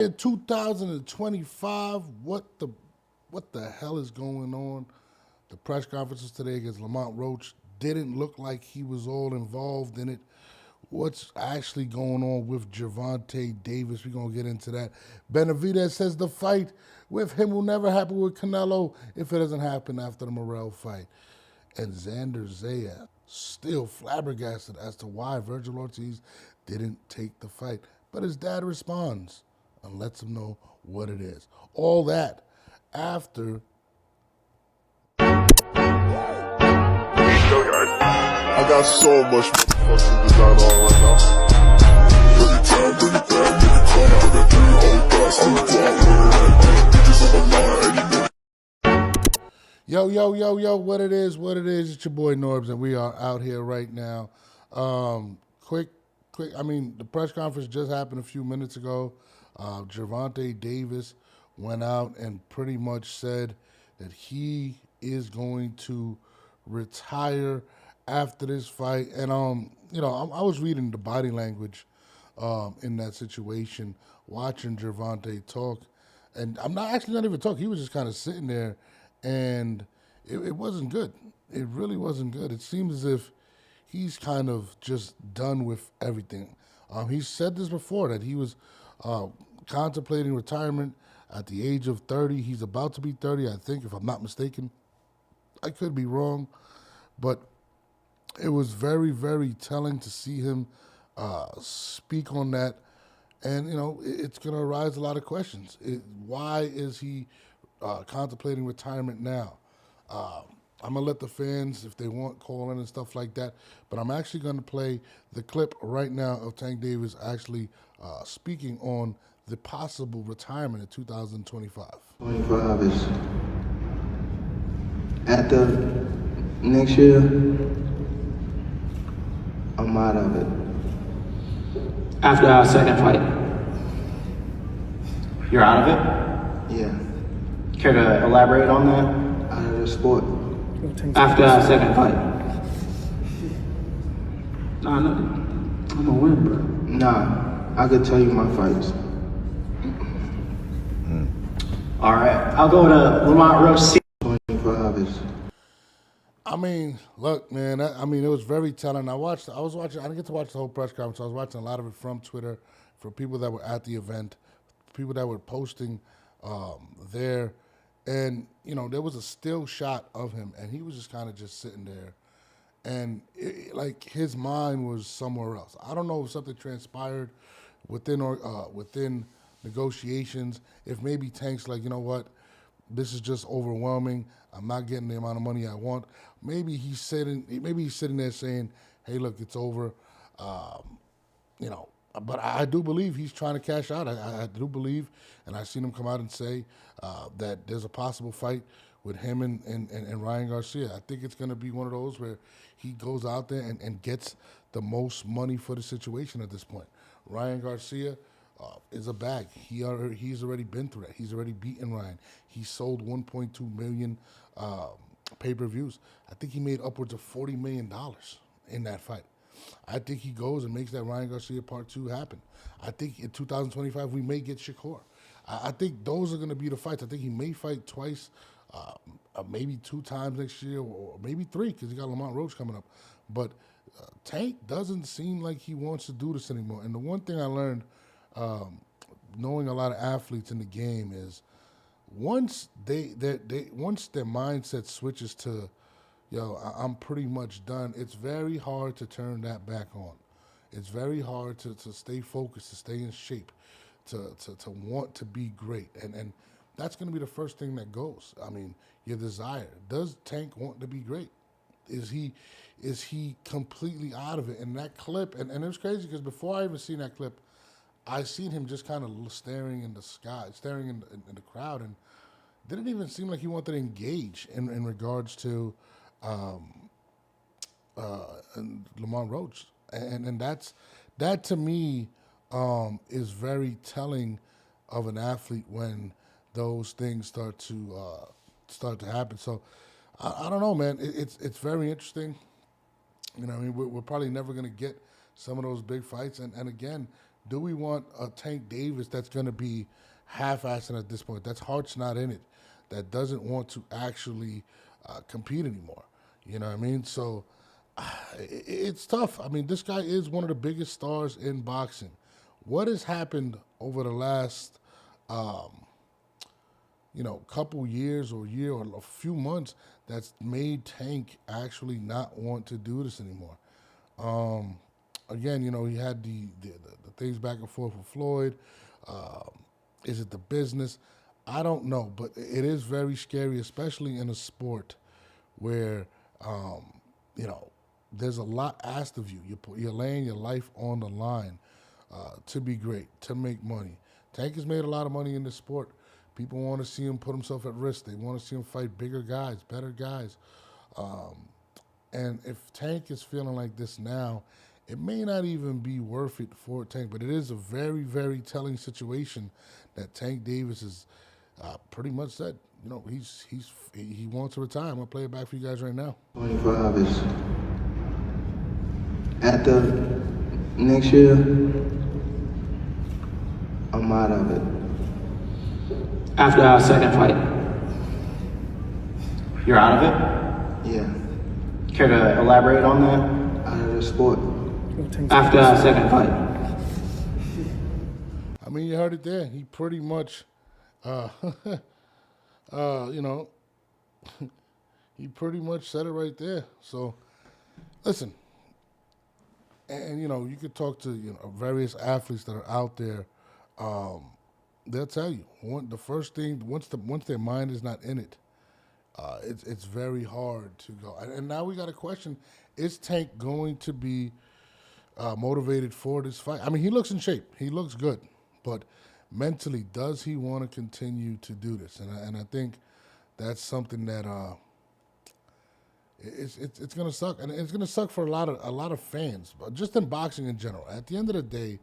In 2025, what the hell is going on? The press conferences today against Lamont Roach didn't look like he was all involved in it. What's actually going on with Gervonta Davis? We're gonna get into that. Benavidez says the fight with him will never happen with Canelo if it doesn't happen after the Morell fight. And Xander Zaya still flabbergasted as to why Virgil Ortiz didn't take the fight. But his dad responds and lets him know what it is. All that after. I got so much fucking design on right now. Every time, bring it back, make it come. I got 3 whole thoughts on the block. Bitches on my line, Yo, what it is, it's your boy Norbs, and we are out here right now. Quick, the press conference just happened a few minutes ago. Gervonta Davis went out and pretty much said that he is going to retire after this fight. And, I was reading the body language in that situation, watching Gervonta talk. And I'm not even talking. He was just kind of sitting there, and it wasn't good. It really wasn't good. It seems as if he's kind of just done with everything. He said this before, that he was contemplating retirement at the age of 30. He's about to be 30, I think, if I'm not mistaken. I could be wrong, but it was very, very telling to see him speak on that. And, it's going to arise a lot of questions. Why is he contemplating retirement now? I'm going to let the fans, if they want, call in and stuff like that. But I'm actually going to play the clip right now of Tank Davis actually speaking on the possible retirement in 2025. 25 is after next year, I'm out of it. After our second fight, you're out of it? Yeah, Care to elaborate on that? out of the sport. After our second fight? Nah, no, I'm gonna win, bro. Nah, I could tell you my fights. All right, I'll go to Lamont Roach. 25 is Look, man. It was very telling. I was watching. I didn't get to watch the whole press conference. I was watching a lot of it from Twitter, from people that were at the event, people that were posting there, and there was a still shot of him, and he was just kind of just sitting there, and like his mind was somewhere else. I don't know if something transpired within negotiations. If maybe Tank's like, you know what, this is just overwhelming. I'm not getting the amount of money I want. Maybe he's sitting there saying, "Hey, look, it's over." But I do believe he's trying to cash out. I do believe, and I've seen him come out and say that there's a possible fight with him and Ryan Garcia. I think it's going to be one of those where he goes out there and gets the most money for the situation at this point. Ryan Garcia is a bag. He's already been through that. He's already beaten Ryan. He sold 1.2 million pay-per-views. I think he made upwards of $40 million in that fight. I think he goes and makes that Ryan Garcia Part 2 happen. I think in 2025 we may get Shakur. I think those are going to be the fights. I think he may fight twice, maybe 2 times next year, or maybe 3 because he got Lamont Roach coming up. But Tank doesn't seem like he wants to do this anymore. And the one thing I learned knowing a lot of athletes in the game is once once their mindset switches to, I'm pretty much done, it's very hard to turn that back on. It's very hard to stay focused, to stay in shape, to want to be great. And that's going to be the first thing that goes. Your desire. Does Tank want to be great? Is he completely out of it? And that clip, and it was crazy because before I even seen that clip, I seen him just kind of staring in the sky, staring in the crowd, and didn't even seem like he wanted to engage in regards to Lamont Roach, and that to me is very telling of an athlete when those things start to happen. So I don't know, man. It's very interesting. We're probably never going to get some of those big fights. And again, Do we want a Tank Davis that's going to be half-assing at this point? That's heart's not in it. That doesn't want to actually compete anymore. You know what I mean? So it's tough. I mean, this guy is one of the biggest stars in boxing. What has happened over the last, couple years or year or a few months that's made Tank actually not want to do this anymore? Again, he had the things back and forth with Floyd. Is it the business? I don't know, but it is very scary, especially in a sport where, there's a lot asked of you. You're laying your life on the line to be great, to make money. Tank has made a lot of money in this sport. People want to see him put himself at risk. They want to see him fight bigger guys, better guys. And if Tank is feeling like this now, it may not even be worth it for Tank, but it is a very, very telling situation that Tank Davis has pretty much said, he wants to retire. I'm going to play it back for you guys right now. 25 is after next year, I'm out of it. After our second fight, you're out of it? Yeah, Care to elaborate on that? out of the sport. After our second fight. I mean, you heard it there. He pretty much, he pretty much said it right there. So, listen, and you could talk to various athletes that are out there. They'll tell you the first thing once their mind is not in it, it's very hard to go. And now we got a question: is Tank going to be motivated for this fight? I mean, he looks in shape. He looks good, but mentally, does he want to continue to do this? And I think that's something that it's going to suck, and it's going to suck for a lot of fans, but just in boxing in general. At the end of the day,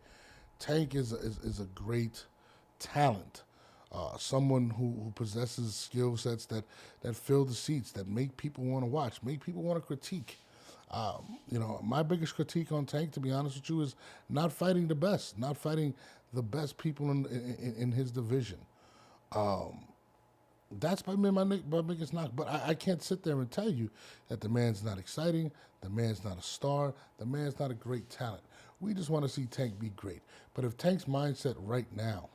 Tank is a great talent, someone who possesses skill sets that fill the seats, that make people want to watch, make people want to critique. My biggest critique on Tank, to be honest with you, is not fighting the best, not fighting the best people in his division. That's probably my biggest knock. But I can't sit there and tell you that the man's not exciting, the man's not a star, the man's not a great talent. We just want to see Tank be great. But if Tank's mindset right now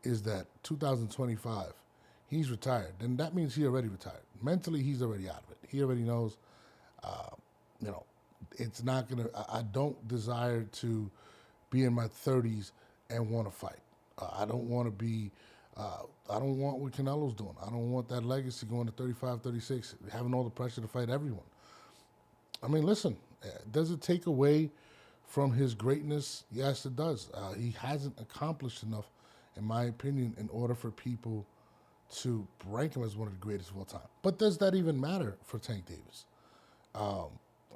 is that 2025, he's retired, then that means he already retired. Mentally, he's already out of it. He already knows, it's not going to, I don't desire to be in my 30s and want to fight. I don't want to be, I don't want what Canelo's doing. I don't want that legacy going to 35, 36, having all the pressure to fight everyone. I mean, listen, does it take away from his greatness? Yes, it does. He hasn't accomplished enough, in my opinion, in order for people to rank him as one of the greatest of all time. But does that even matter for Tank Davis?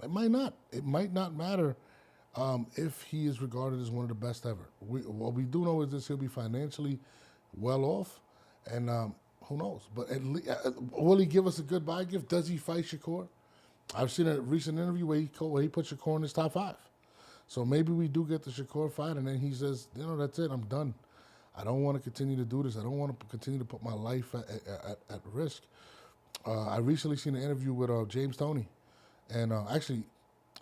It might not. It might not matter if he is regarded as one of the best ever. What we do know is this: he'll be financially well off, and who knows? But will he give us a goodbye gift? Does he fight Shakur? I've seen a recent interview where he put Shakur in his top 5. So maybe we do get the Shakur fight, and then he says, that's it, I'm done. I don't want to continue to do this. I don't want to continue to put my life at risk. I recently seen an interview with James Toney, and actually,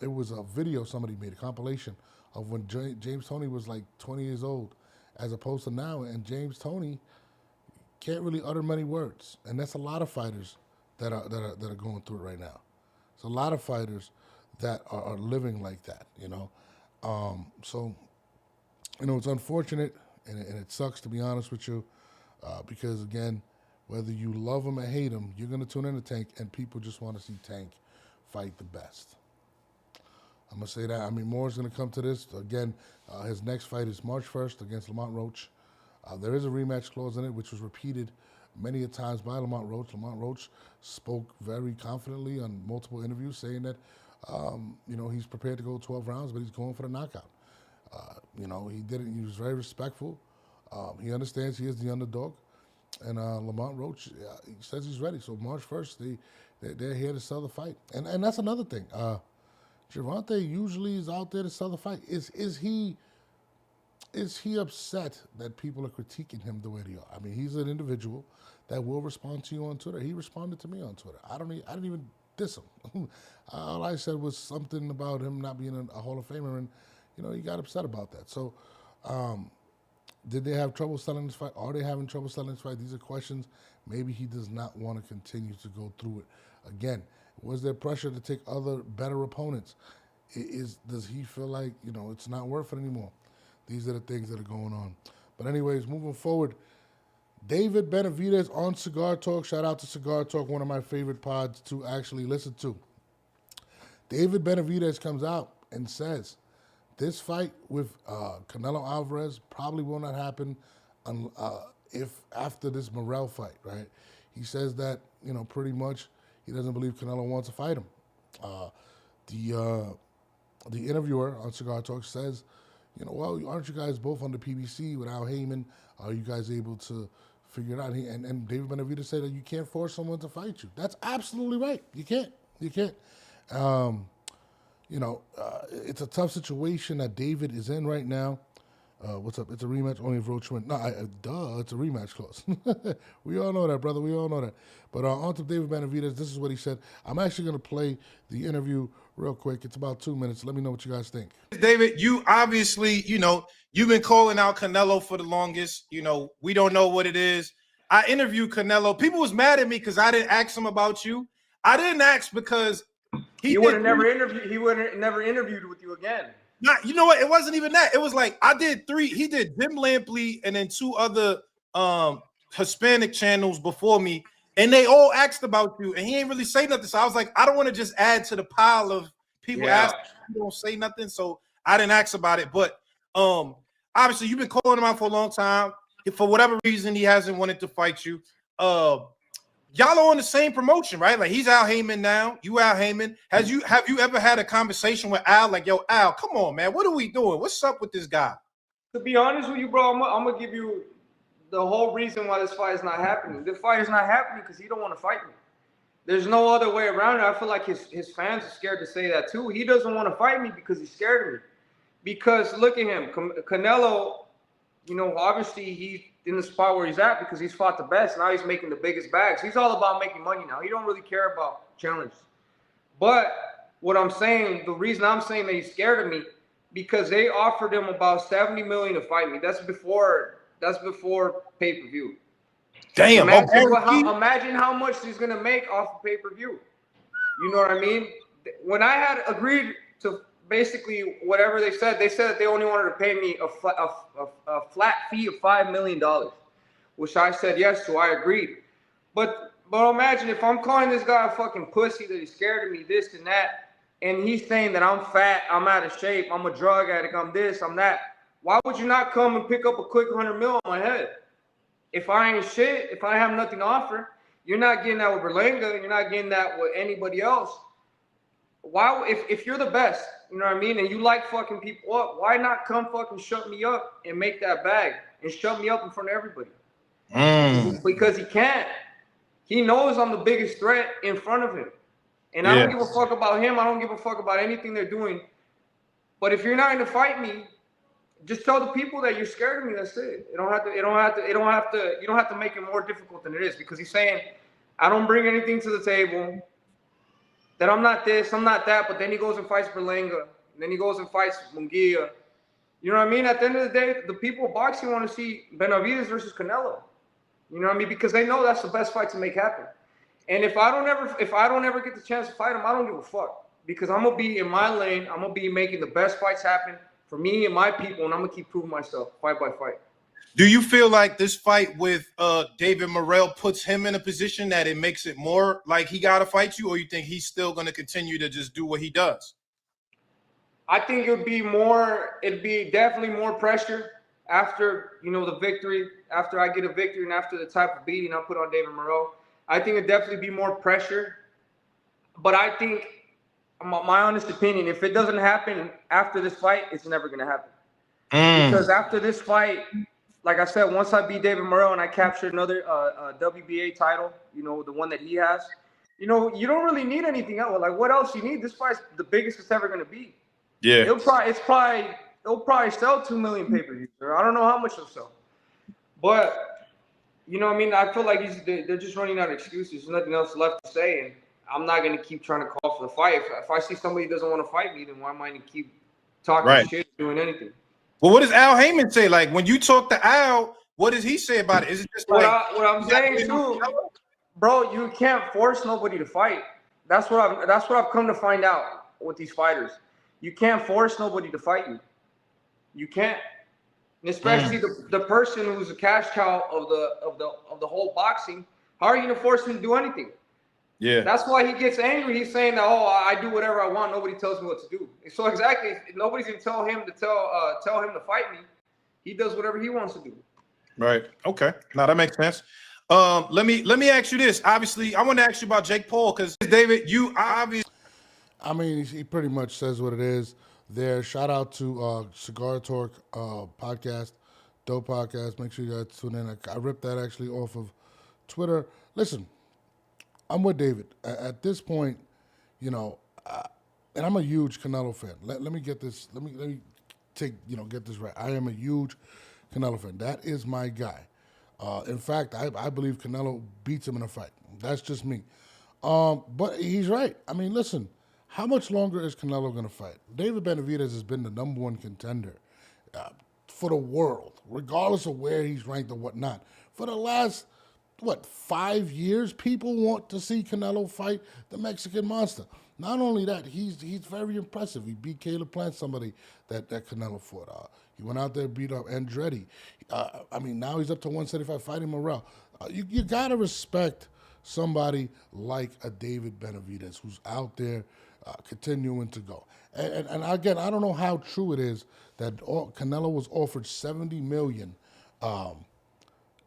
it was a video somebody made, a compilation of when James Toney was like 20 years old, as opposed to now. And James Toney can't really utter many words, and that's a lot of fighters that are going through it right now. It's a lot of fighters that are living like that, So, it's unfortunate, and it sucks, to be honest with you, because, again, whether you love him or hate him, you're going to tune in to Tank, and people just want to see Tank fight the best. I'm going to say that. I mean, more is going to come to this. Again, his next fight is March 1st against Lamont Roach. There is a rematch clause in it, which was repeated many a times by Lamont Roach. Lamont Roach spoke very confidently on multiple interviews, saying that, he's prepared to go 12 rounds, but he's going for the knockout. He did it. He was very respectful. He understands he is the underdog. And Lamont Roach, he says he's ready. So March 1st, they're here to sell the fight. And that's another thing. Gervonta usually is out there to sell the fight. Is he is he upset that people are critiquing him the way they are? I mean, he's an individual that will respond to you on Twitter. He responded to me on Twitter. I didn't even diss him. All I said was something about him not being a Hall of Famer, and he got upset about that. So, did they have trouble selling this fight? Are they having trouble selling this fight? These are questions. Maybe he does not want to continue to go through it again. Was there pressure to take other better opponents? Does he feel like it's not worth it anymore? These are the things that are going on. But anyways, moving forward, David Benavidez on Cigar Talk. Shout out to Cigar Talk, one of my favorite pods to actually listen to. David Benavidez comes out and says this fight with Canelo Alvarez probably will not happen if after this Morell fight, right? He says that, pretty much he doesn't believe Canelo wants to fight him. The interviewer on Cigar Talk says, well, aren't you guys both on the PBC with Al Heyman? Are you guys able to figure it out? And David Benavidez said that you can't force someone to fight you. That's absolutely right. You can't. It's a tough situation that David is in right now. What's up? It's a rematch only if Roach wins. No, it's a rematch clause. We all know that, brother. We all know that. But on to David Benavidez, this is what he said. I'm actually going to play the interview real quick. It's about 2 minutes. Let me know what you guys think. David, you obviously, you've been calling out Canelo for the longest. We don't know what it is. I interviewed Canelo. People was mad at me because I didn't ask him about you. I didn't ask because he would have never interviewed. He would have never interviewed with you again. Not, you know what? It wasn't even that. It was like I did 3. He did Jim Lampley and then 2 other Hispanic channels before me, and they all asked about you, and he ain't really say nothing. So I was like, I don't want to just add to the pile of people asking. You don't say nothing, so I didn't ask about it. But obviously, you've been calling him out for a long time. For whatever reason, he hasn't wanted to fight you. Y'all are on the same promotion, right? Like he's Al Heyman now. You Al Heyman. Have you ever had a conversation with Al? Like, yo, Al, come on, man. What are we doing? What's up with this guy? To be honest with you, bro, I'm gonna give you the whole reason why this fight is not happening. This fight is not happening because he don't want to fight me. There's no other way around it. I feel like his fans are scared to say that too. He doesn't want to fight me because he's scared of me. Because look at him, Canelo. Obviously he's in the spot where he's at because he's fought the best. Now he's making the biggest bags. He's all about making money now. He don't really care about challenges. But what I'm saying, the reason I'm saying that he's scared of me, because they offered him about $70 million to fight me. That's before pay-per-view. Damn. Imagine how much he's gonna make off of pay-per-view. You know what I mean? When I had agreed to basically whatever they said that they only wanted to pay me a flat fee of $5 million, which I said yes to. I agreed. But imagine if I'm calling this guy a fucking pussy, that he's scared of me, this and that, and he's saying that I'm fat, I'm out of shape, I'm a drug addict, I'm this, I'm that. Why would you not come and pick up a quick 100 mil on my head? If I ain't shit, if I have nothing to offer, you're not getting that with Berlanga, you're not getting that with anybody else. Why, if you're the best, you know what I mean, and you like fucking people up, why not come fucking shut me up and make that bag and shut me up in front of everybody? Because he can't. He knows I'm the biggest threat in front of him. And I don't give a fuck about him. I don't give a fuck about anything they're doing. But if you're not going to fight me, just tell the people that you're scared of me. That's it. You don't have to make it more difficult than it is, because he's saying, I don't bring anything to the table, that I'm not this, I'm not that, but then he goes and fights Berlanga, and then he goes and fights Munguia. You know what I mean? At the end of the day, the people of boxing want to see Benavidez versus Canelo. You know what I mean? Because they know that's the best fight to make happen. And if I don't ever get the chance to fight him, I don't give a fuck, because I'm gonna be in my lane. I'm gonna be making the best fights happen for me and my people, and I'm gonna keep proving myself fight by fight. Do you feel like this fight with David Morell puts him in a position that it makes it more like he got to fight you, or you think he's still going to continue to just do what he does? I think it'd be definitely more pressure after, the victory, after I get a victory and after the type of beating I put on David Morell. I think it'd definitely be more pressure. But I think, my honest opinion, if it doesn't happen after this fight, it's never going to happen. Because after this fight, like I said, once I beat David Morell and I captured another WBA title, the one that he has, you don't really need anything else. Like, what else you need? This fight's the biggest it's ever going to be. Yeah. It's probably it'll probably sell 2 million pay-per-views. Or I don't know how much it'll sell. But, you know what I mean? I feel like they're just running out of excuses. There's nothing else left to say. And I'm not going to keep trying to call for the fight. If I see somebody who doesn't want to fight me, then why am I going to keep talking shit, doing anything? Well, what does Al Heyman say? Like, when you talk to Al, what does he say about it? Is it just like what I'm saying too, bro? You can't force nobody to fight. That's what I've come to find out with these fighters. You can't force nobody to fight you. You can't, and especially the person who's a cash cow of the whole boxing. How are you gonna force him to do anything? Yeah, that's why he gets angry. He's saying that, oh, I do whatever I want. Nobody tells me what to do. So exactly, nobody's gonna tell him to fight me. He does whatever he wants to do. Right. Okay. Now that makes sense. Let me ask you this. Obviously, I want to ask you about Jake Paul because David, you obviously. I mean, he pretty much says what it is there. Shout out to Cigar Talk podcast, dope podcast. Make sure you guys tune in. I ripped that actually off of Twitter. Listen, I'm with David. At this point, you know, and I'm a huge Canelo fan. Let me get this. Let me get this right. I am a huge Canelo fan. That is my guy. In fact, I believe Canelo beats him in a fight. That's just me. But he's right. I mean, listen, how much longer is Canelo going to fight? David Benavidez has been the #1 contender for the world, regardless of where he's ranked or whatnot. For the last, 5 years, people want to see Canelo fight the Mexican monster. Not only that, he's very impressive. He beat Caleb Plant, somebody that Canelo fought. He went out there and beat up Andretti. I mean, now he's up to 175 fighting Morell. You got to respect somebody like a David Benavidez who's out there continuing to go. And again, I don't know how true it is that Canelo was offered $70 million,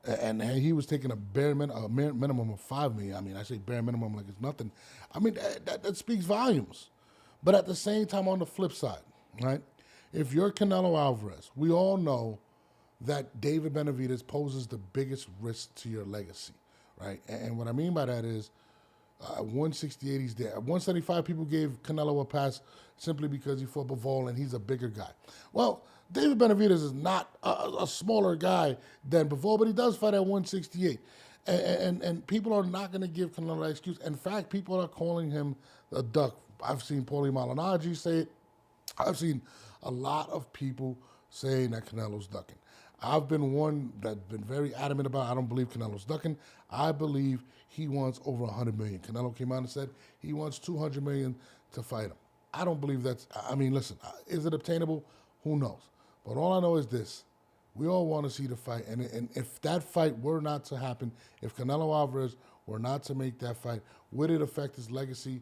and he was taking a minimum of $5 million. I mean, I say bare minimum like it's nothing. I mean, that speaks volumes. But at the same time, on the flip side, right? If you're Canelo Alvarez, we all know that David Benavidez poses the biggest risk to your legacy, right? And what I mean by that is, 168, he's there. At 175, people gave Canelo a pass simply because he fought Bivol and he's a bigger guy. Well, David Benavidez is not a smaller guy than Bivol, but he does fight at 168. And people are not going to give Canelo that excuse. In fact, people are calling him a duck. I've seen Paulie Malignaggi say it. I've seen a lot of people saying that Canelo's ducking. I've been one that's been very adamant about I don't believe Canelo's ducking. I believe he wants over $100 million. Canelo came out and said he wants $200 million to fight him. I don't believe that's, I mean, listen, is it obtainable? Who knows? But all I know is this. We all want to see the fight. And if that fight were not to happen, if Canelo Alvarez were not to make that fight, would it affect his legacy?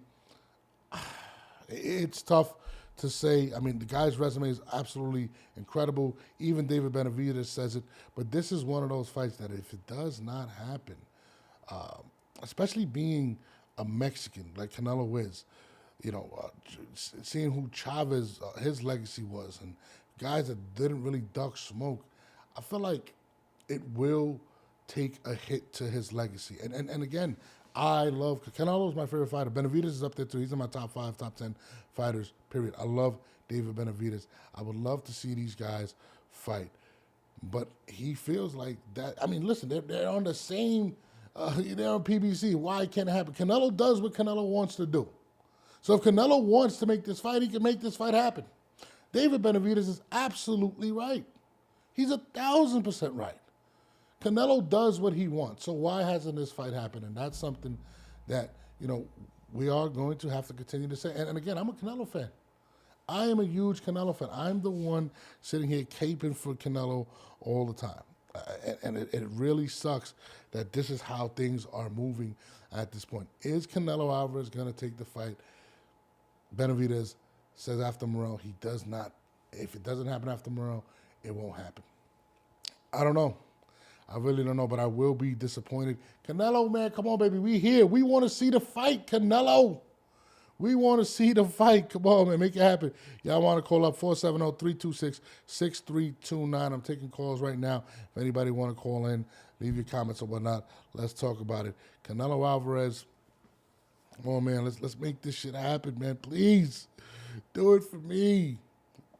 It's tough to say. I mean, the guy's resume is absolutely incredible. Even David Benavidez says it. But this is one of those fights that if it does not happen, especially being a Mexican like Canelo is, seeing who Chavez, his legacy was, and guys that didn't really duck smoke, I feel like it will take a hit to his legacy. And again, I love Canelo's my favorite fighter. Benavidez is up there too. He's in my top 5, top 10 fighters, period. I love David Benavidez. I would love to see these guys fight. But he feels like that. I mean, listen, they're on the same, they're on PBC. Why can't it happen? Canelo does what Canelo wants to do. So if Canelo wants to make this fight, he can make this fight happen. David Benavidez is absolutely right. He's 1,000% right. Canelo does what he wants. So why hasn't this fight happened? And that's something that, we are going to have to continue to say. And again, I'm a Canelo fan. I am a huge Canelo fan. I'm the one sitting here caping for Canelo all the time. And it really sucks that this is how things are moving at this point. Is Canelo Alvarez going to take the fight? Benavidez says after Morell, he does not. If it doesn't happen after Morell, it won't happen. I don't know. I really don't know, but I will be disappointed. Canelo, man, come on, baby. We here. We want to see the fight, Canelo. We want to see the fight. Come on, man. Make it happen. Y'all want to call up 470-326-6329. I'm taking calls right now. If anybody want to call in, leave your comments or whatnot. Let's talk about it. Canelo Alvarez, come on, man. Let's make this shit happen, man. Please. Do it for me.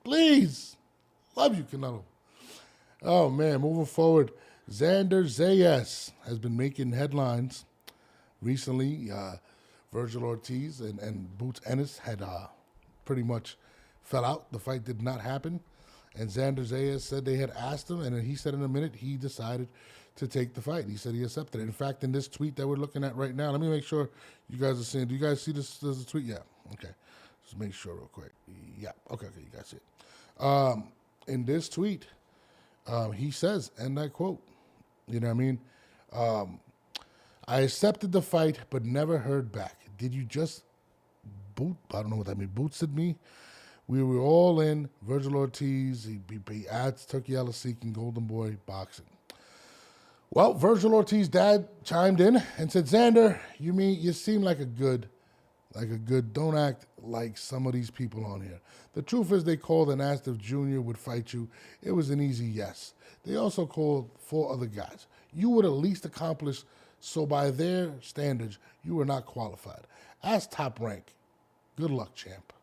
Please. Love you, Canelo. Oh, man, moving forward, Xander Zayas has been making headlines recently. Virgil Ortiz and Boots Ennis had pretty much fell out. The fight did not happen. And Xander Zayas said they had asked him, and then he said in a minute he decided to take the fight. He said he accepted it. In fact, in this tweet that we're looking at right now, let me make sure you guys are seeing. Do you guys see this? There's a tweet? Yeah. Okay. Just make sure real quick. Yeah. Okay. You guys see it. In this tweet, he says, and I quote, you know what I mean? I accepted the fight, but never heard back. Did you just boot? I don't know what that means. Bootsed me? We were all in. Virgil Ortiz, he adds Turkey Alasik and Golden Boy boxing. Well, Virgil Ortiz's dad chimed in and said, Xander, you seem like a good, don't act like some of these people on here. The truth is they called and asked if Junior would fight you. It was an easy yes. They also called 4 other guys. You would at least accomplish, so by their standards, you were not qualified. Ask Top Rank. Good luck, champ.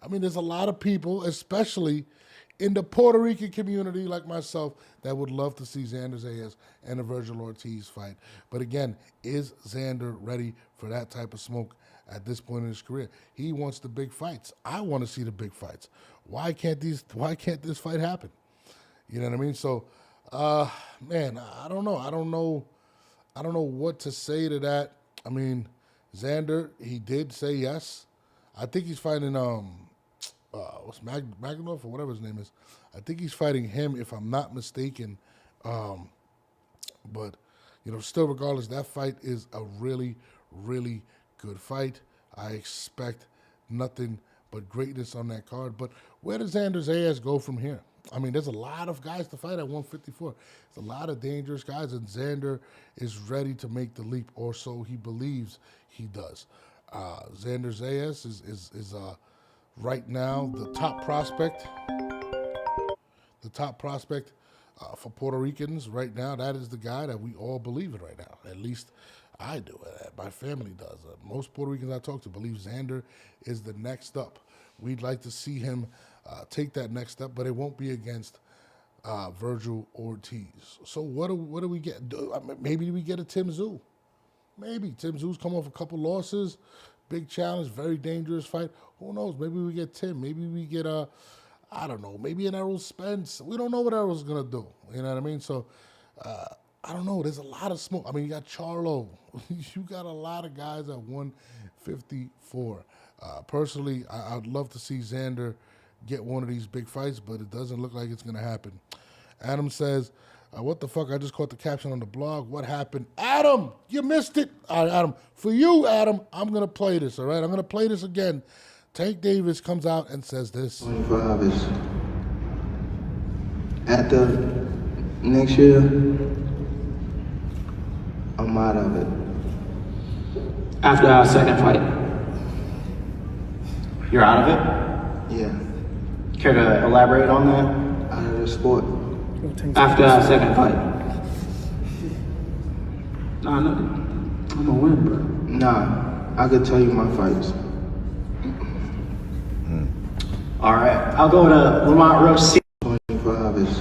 I mean, there's a lot of people, especially in the Puerto Rican community like myself, that would love to see Xander Zayas and a Virgil Ortiz fight. But again, is Xander ready for that type of smoke at this point in his career? He wants the big fights. I want to see the big fights. Why can't this fight happen? You know what I mean? So, man, I don't know. I don't know what to say to that. I mean, Xander, he did say yes. I think he's fighting what's Magnov or whatever his name is. I think he's fighting him, if I'm not mistaken. But still, regardless, that fight is a really, really good fight. I expect nothing but greatness on that card. But where does Xander Zayas go from here? I mean, there's a lot of guys to fight at 154. There's a lot of dangerous guys, and Xander is ready to make the leap, or so he believes he does. Xander Zayas is right now the top prospect. The top prospect for Puerto Ricans right now. That is the guy that we all believe in right now. At least I do. My family does. Most Puerto Ricans I talk to believe Xander is the next up. We'd like to see him take that next step, but it won't be against Virgil Ortiz. So what do we get? Maybe we get a Tim Tszyu. Maybe Tim Tszyu's come off a couple losses, big challenge, very dangerous fight. Who knows? Maybe we get Tim. Maybe we get I don't know. Maybe an Errol Spence. We don't know what Errol's gonna do. You know what I mean? So I don't know. There's a lot of smoke. I mean, you got Charlo. You got a lot of guys at 154. Personally, I'd love to see Xander get one of these big fights, but it doesn't look like it's gonna happen. Adam says, what the fuck? I just caught the caption on the blog. What happened? Adam, you missed it. All right, Adam. For you, Adam, I'm going to play this, all right? I'm going to play this again. Tank Davis comes out and says this. 25 is after next year, I'm out of it. After our second fight, you're out of it? Yeah, Care to elaborate on that? out of the sport. After our second fight. Nah, no, I'm gonna win, bro. Nah, I could tell you my fights. All right, I'll go to Lamont Roach. 25 is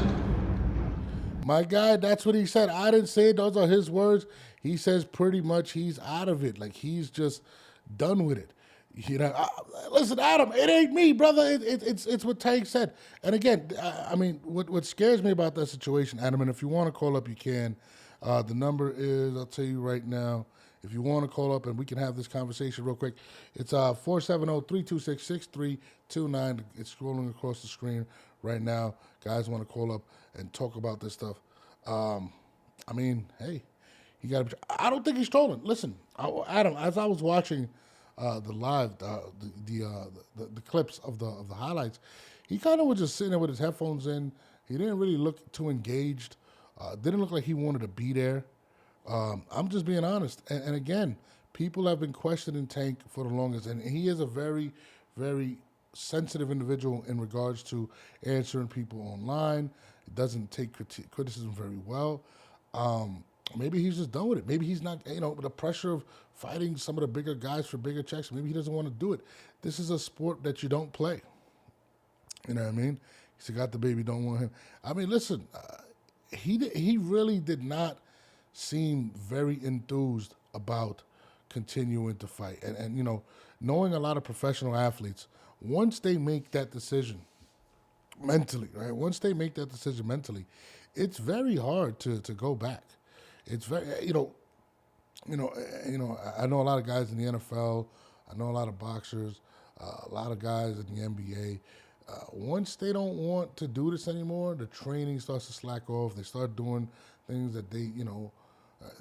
My guy, that's what he said. I didn't say it. Those are his words. He says pretty much he's out of it. Like, he's just done with it. Listen, Adam, it ain't me, brother. It's what Tank said. And again, I mean, what scares me about that situation, Adam, and if you want to call up, you can. The number is, I'll tell you right now, if you want to call up and we can have this conversation real quick, it's 470-326-6329. It's scrolling across the screen right now. Guys want to call up and talk about this stuff. I mean, hey, I don't think he's trolling. Listen, Adam, as I was watching the live, the clips of the highlights, he kind of was just sitting there with his headphones in. He didn't really look too engaged. Didn't look like he wanted to be there. I'm just being honest. And again, people have been questioning Tank for the longest, and he is a very, very sensitive individual in regards to answering people online. He doesn't take criticism very well. Maybe he's just done with it. Maybe he's not, the pressure of fighting some of the bigger guys for bigger checks. Maybe he doesn't want to do it. This is a sport that you don't play. You know what I mean? He said, got the baby, don't want him. I mean, listen, he really did not seem very enthused about continuing to fight. And you know, knowing a lot of professional athletes, once they make that decision mentally, right? Once they make that decision mentally, it's very hard to go back. It's very, I know a lot of guys in the NFL. I know a lot of boxers, a lot of guys in the NBA. Once they don't want to do this anymore, the training starts to slack off. They start doing things that they,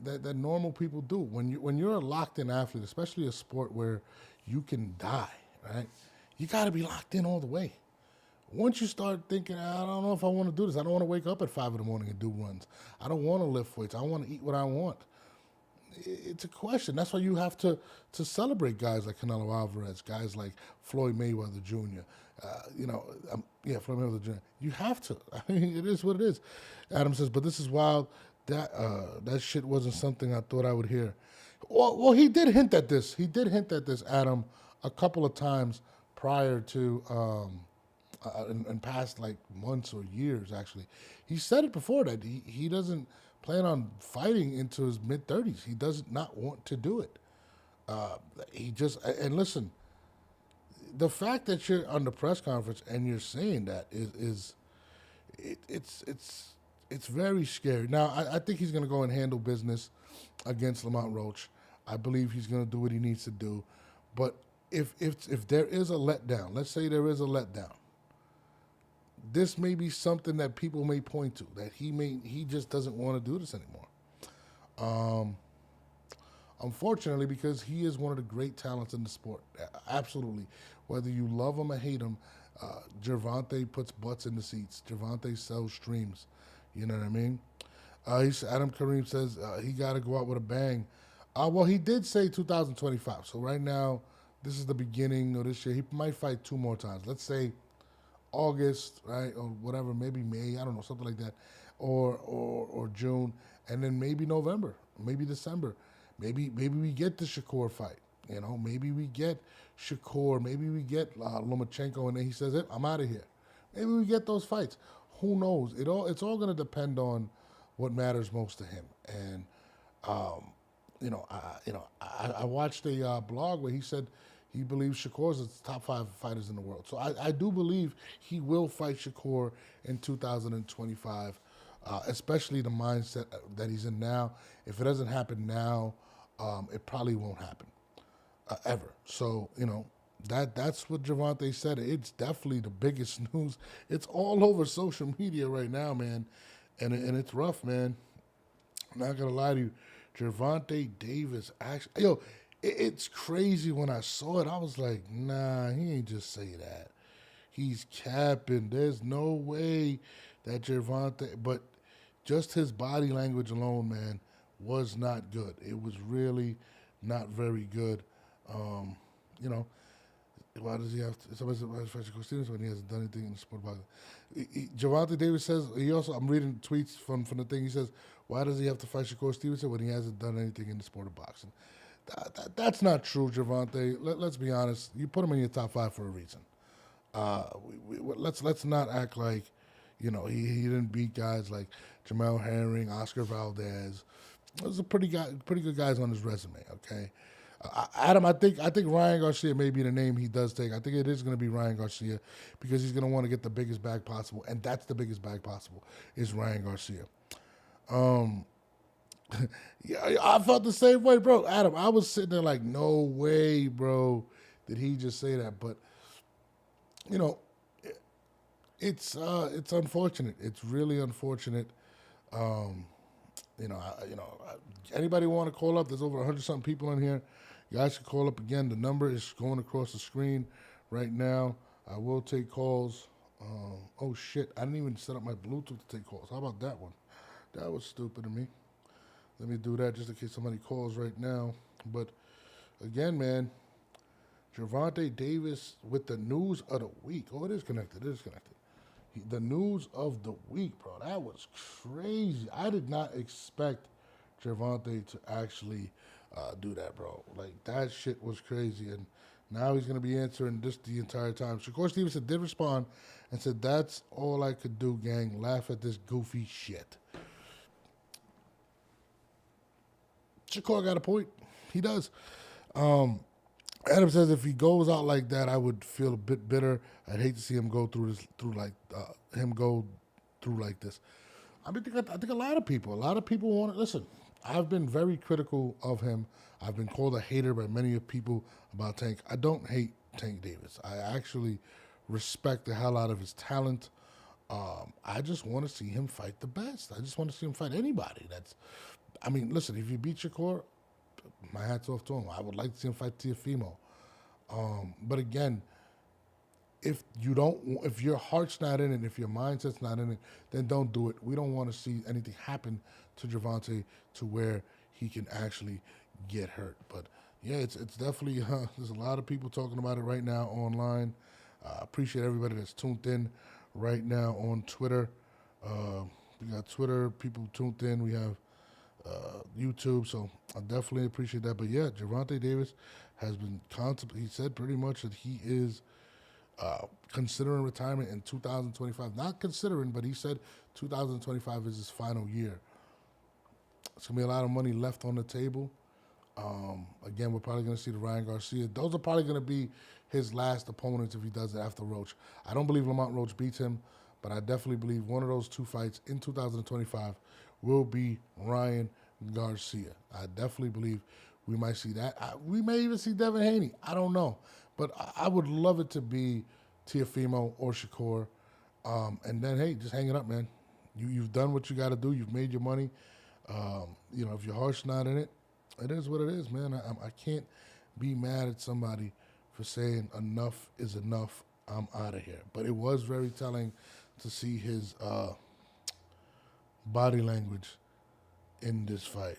that normal people do. When you're a locked-in athlete, especially a sport where you can die, right? You got to be locked in all the way. Once you start thinking, I don't know if I want to do this. I don't want to wake up at 5 in the morning and do runs. I don't want to lift weights. I want to eat what I want. It's a question. That's why you have to celebrate guys like Canelo Alvarez, guys like Floyd Mayweather Jr. Floyd Mayweather Jr. You have to. I mean, it is what it is. Adam says, but this is wild. That shit wasn't something I thought I would hear. Well, he did hint at this. He did hint at this, Adam, a couple of times prior to in past like months or years. Actually, he said it before that he doesn't plan on fighting into his mid-30s. He does not want to do it. And listen, the fact that you're on the press conference and you're saying that it's very scary. Now, I think he's going to go and handle business against Lamont Roach. I believe he's going to do what he needs to do. But if there is a letdown, let's say there is a letdown, this may be something that people may point to, that he just doesn't want to do this anymore. Unfortunately, because he is one of the great talents in the sport. Absolutely. Whether you love him or hate him, Gervonta puts butts in the seats. Gervonta sells streams. You know what I mean? Adam Kareem says he got to go out with a bang. Well, he did say 2025. So right now, this is the beginning of this year. He might fight 2 more times. Let's say August, right, or whatever, maybe May, I don't know, something like that, or June, and then maybe November, maybe December, maybe we get the Shakur fight, maybe we get Shakur, maybe we get Lomachenko, and then he says, I'm out of here. Maybe we get those fights. Who knows? It's all going to depend on what matters most to him. And I watched a blog where he said he believes Shakur is the top 5 fighters in the world. So I do believe he will fight Shakur in 2025, especially the mindset that he's in now. If it doesn't happen now, it probably won't happen ever. So, that's what Gervonta said. It's definitely the biggest news. It's all over social media right now, man. And it's rough, man. I'm not going to lie to you. Gervonta Davis actually, it's crazy. When I saw it, I was like, nah, he ain't just say that. He's capping. There's no way that Gervonta, but just his body language alone, man, was not good. It was really not very good. Why does he have to, somebody said, why does Fletcher Stevens when he hasn't done anything in the sport of boxing? Gervonta Davis says, I'm reading tweets from the thing, he says, why does he have to fight Shakur Stevenson when he hasn't done anything in the sport of boxing? That's not true, Gervonta. Let's be honest. You put him in your top 5 for a reason. Let's not act like, he didn't beat guys like Jamel Herring, Oscar Valdez. Those are pretty good guys on his resume. Okay, Adam, I think Ryan Garcia may be the name he does take. I think it is going to be Ryan Garcia because he's going to want to get the biggest bag possible, and that's the biggest bag possible is Ryan Garcia. Yeah, I felt the same way, bro. Adam, I was sitting there like, no way, bro, did he just say that? But it's unfortunate. It's really unfortunate. Anybody want to call up? There's over 100-something people in here. You guys can call up again. The number is going across the screen right now. I will take calls. Oh shit! I didn't even set up my Bluetooth to take calls. How about that one? That was stupid of me. Let me do that just in case somebody calls right now. But again, man, Gervonta Davis with the news of the week. Oh, it is connected. The news of the week, bro. That was crazy. I did not expect Gervonta to actually do that, bro. Like, that shit was crazy. And Now he's going to be answering this the entire time. Shakur Stevenson did respond and said, "That's all I could do, gang. Laugh at this goofy shit." Shakur got a point. He does. Adam says if he goes out like that, I would feel a bit bitter. I'd hate to see him go through this, like this. I think a lot of people want to listen. I've been very critical of him. I've been called a hater by many of people about Tank. I don't hate Tank Davis. I actually respect the hell out of his talent. I just want to see him fight the best. I just want to see him fight anybody. Listen, if you beat Shakur, my hat's off to him. I would like to see him fight Teofimo. But again, if your heart's not in it, if your mindset's not in it, then don't do it. We don't want to see anything happen to Gervonta to where he can actually get hurt. But yeah, it's definitely there's a lot of people talking about it right now online. Appreciate everybody that's tuned in right now on Twitter. We got Twitter people tuned in. We have YouTube, so I definitely appreciate that. But yeah, Gervonta Davis has been he said pretty much that he is considering retirement in 2025. Not considering, but he said 2025 is his final year. It's going to be a lot of money left on the table. Again, we're probably going to see the Ryan Garcia. Those are probably going to be his last opponents if he does it after Roach. I don't believe Lamont Roach beats him, but I definitely believe one of those two fights in 2025 will be Ryan Garcia. I definitely believe we might see that. We may even see Devin Haney. I don't know. But I would love it to be Teofimo or Shakur. And then, hey, just hang it up, man. You've done what you got to do. You've made your money. If your heart's not in it, it is what it is, man. I can't be mad at somebody for saying enough is enough. I'm out of here. But it was very telling to see his body language in this fight.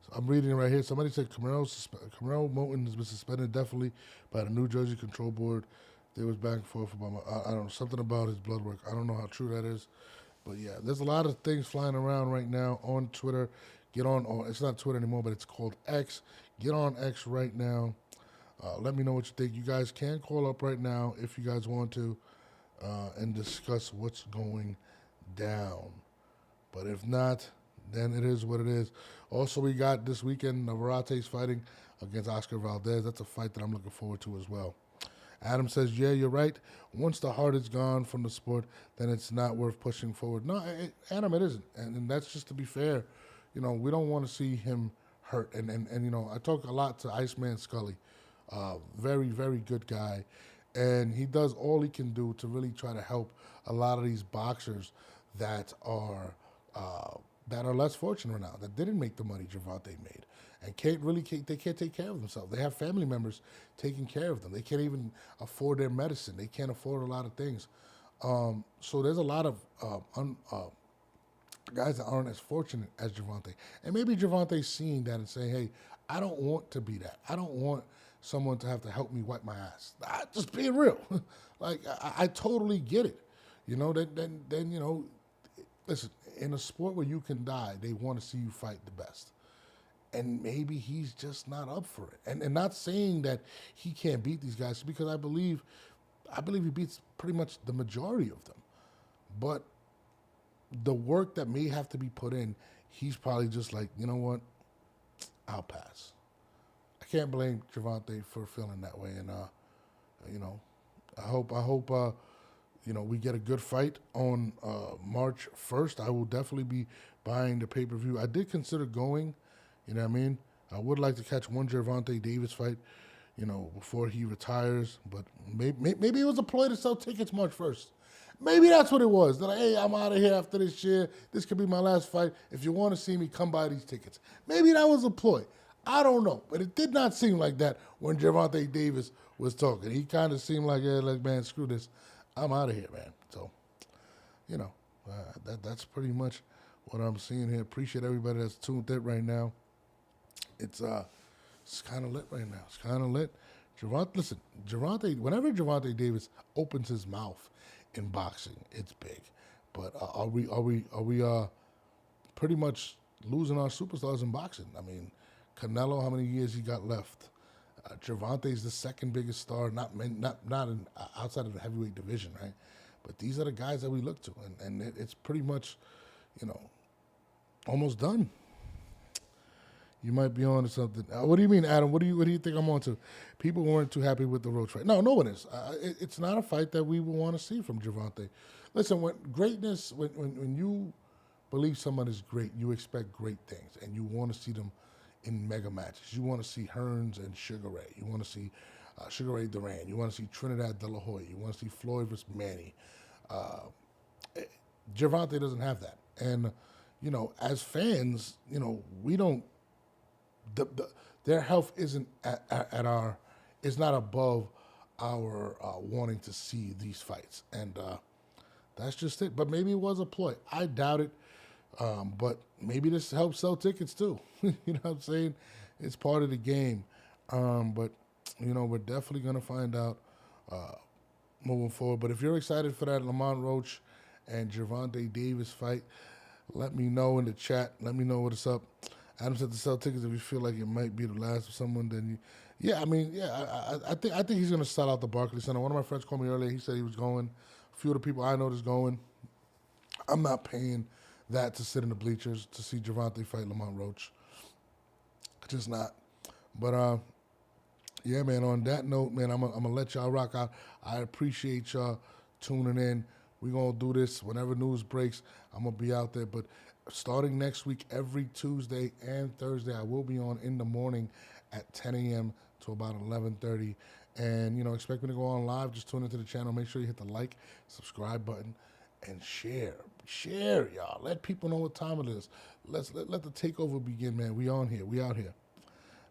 So I'm reading it right here. Somebody said Camaro Moulton has been suspended definitely by the New Jersey Control Board. There was back and forth about I don't know, something about his blood work. I don't know how true that is. But yeah, there's a lot of things flying around right now on Twitter. Get on, it's not Twitter anymore, but it's called X. Get on X right now. Let me know what you think. You guys can call up right now if you guys want to and discuss what's going down. But if not, then it is what it is. Also, we got this weekend, Navarrete's fighting against Oscar Valdez. That's a fight that I'm looking forward to as well. Adam says, yeah, you're right. Once the heart is gone from the sport, then it's not worth pushing forward. No, Adam, it isn't. And that's just to be fair. We don't want to see him hurt. And I talk a lot to Iceman Scully. Very, very good guy. And he does all he can do to really try to help a lot of these boxers that are less fortunate now, that didn't make the money Gervonta made, and they can't take care of themselves. They have family members taking care of them. They can't even afford their medicine. They can't afford a lot of things. So there's a lot of guys that aren't as fortunate as Gervonta. And maybe Gervonta's seeing that and saying, hey, I don't want to be that. I don't want someone to have to help me wipe my ass. Just being real. I totally get it. Then listen, in a sport where you can die, they want to see you fight the best. And maybe he's just not up for it. And not saying that he can't beat these guys, because I believe he beats pretty much the majority of them. But the work that may have to be put in, he's probably just like, you know what? I'll pass. I can't blame Gervonta for feeling that way. And, I hope we get a good fight on March 1st. I will definitely be buying the pay-per-view. I did consider going, you know what I mean? I would like to catch one Gervonta Davis fight, before he retires. But maybe it was a ploy to sell tickets March 1st. Maybe that's what it was. They're like, hey, I'm out of here after this year. This could be my last fight. If you want to see me, come buy these tickets. Maybe that was a ploy. I don't know. But it did not seem like that when Gervonta Davis was talking. He kind of seemed like, man, screw this. I'm out of here, man. So, that's pretty much what I'm seeing here. Appreciate everybody that's tuned in right now. It's kind of lit right now. It's kind of lit. Whenever Gervonta Davis opens his mouth in boxing, it's big. But are we pretty much losing our superstars in boxing? I mean, Canelo, how many years he got left? Gervonta is the second biggest star, not in, outside of the heavyweight division, right? But these are the guys that we look to, and it's pretty much, almost done. You might be on to something. What do you mean, Adam? What do you think I'm on to? People weren't too happy with the Roach fight. No one is. It's not a fight that we would want to see from Gervonta. Listen, when you believe someone is great, you expect great things, and you want to see them in mega matches. You want to see Hearns and Sugar Ray. You want to see Sugar Ray Duran. You want to see Trinidad De La Hoya. You want to see Floyd versus Manny. Gervonta doesn't have that, and as fans, we don't. Their health isn't is not above our wanting to see these fights, and that's just it. But maybe it was a ploy. I doubt it. But maybe this helps sell tickets too. You know what I'm saying? It's part of the game. But we're definitely gonna find out moving forward. But if you're excited for that Lamont Roach and Gervonta Davis fight, let me know in the chat. Let me know what's up. Adam said to sell tickets if you feel like it might be the last of someone. Then I think he's gonna sell out the Barclays Center. One of my friends called me earlier. He said he was going. A few of the people I know is going. I'm not paying that to sit in the bleachers to see Gervonta fight Lamont Roach. Just not. But yeah, man, on that note, man, I'm gonna let y'all rock out. I appreciate y'all tuning in. We're gonna do this whenever news breaks. I'm gonna be out there. But starting next week, every Tuesday and Thursday, I will be on in the morning at 10 a.m. to about 11:30. And expect me to go on live. Just tune into the channel. Make sure you hit the like, subscribe button, and share, y'all. Let people know what time it is. Let the takeover begin, man. We on here. We out here.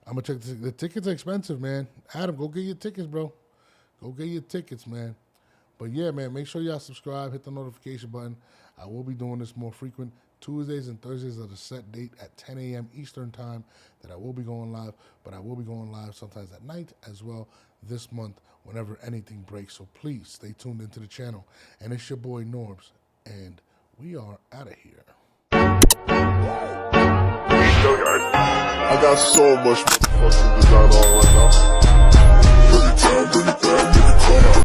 I'm gonna check the tickets are expensive, man. Adam, go get your tickets, bro. Go get your tickets, man. But yeah, man, make sure y'all subscribe, hit the notification button. I will be doing this more frequent. Tuesdays and Thursdays are the set date at 10 a.m. Eastern time that I will be going live. But I will be going live sometimes at night as well this month whenever anything breaks. So please stay tuned into the channel. And it's your boy Norbs. And we are out of here. I got so much fucking design on right now. Every time,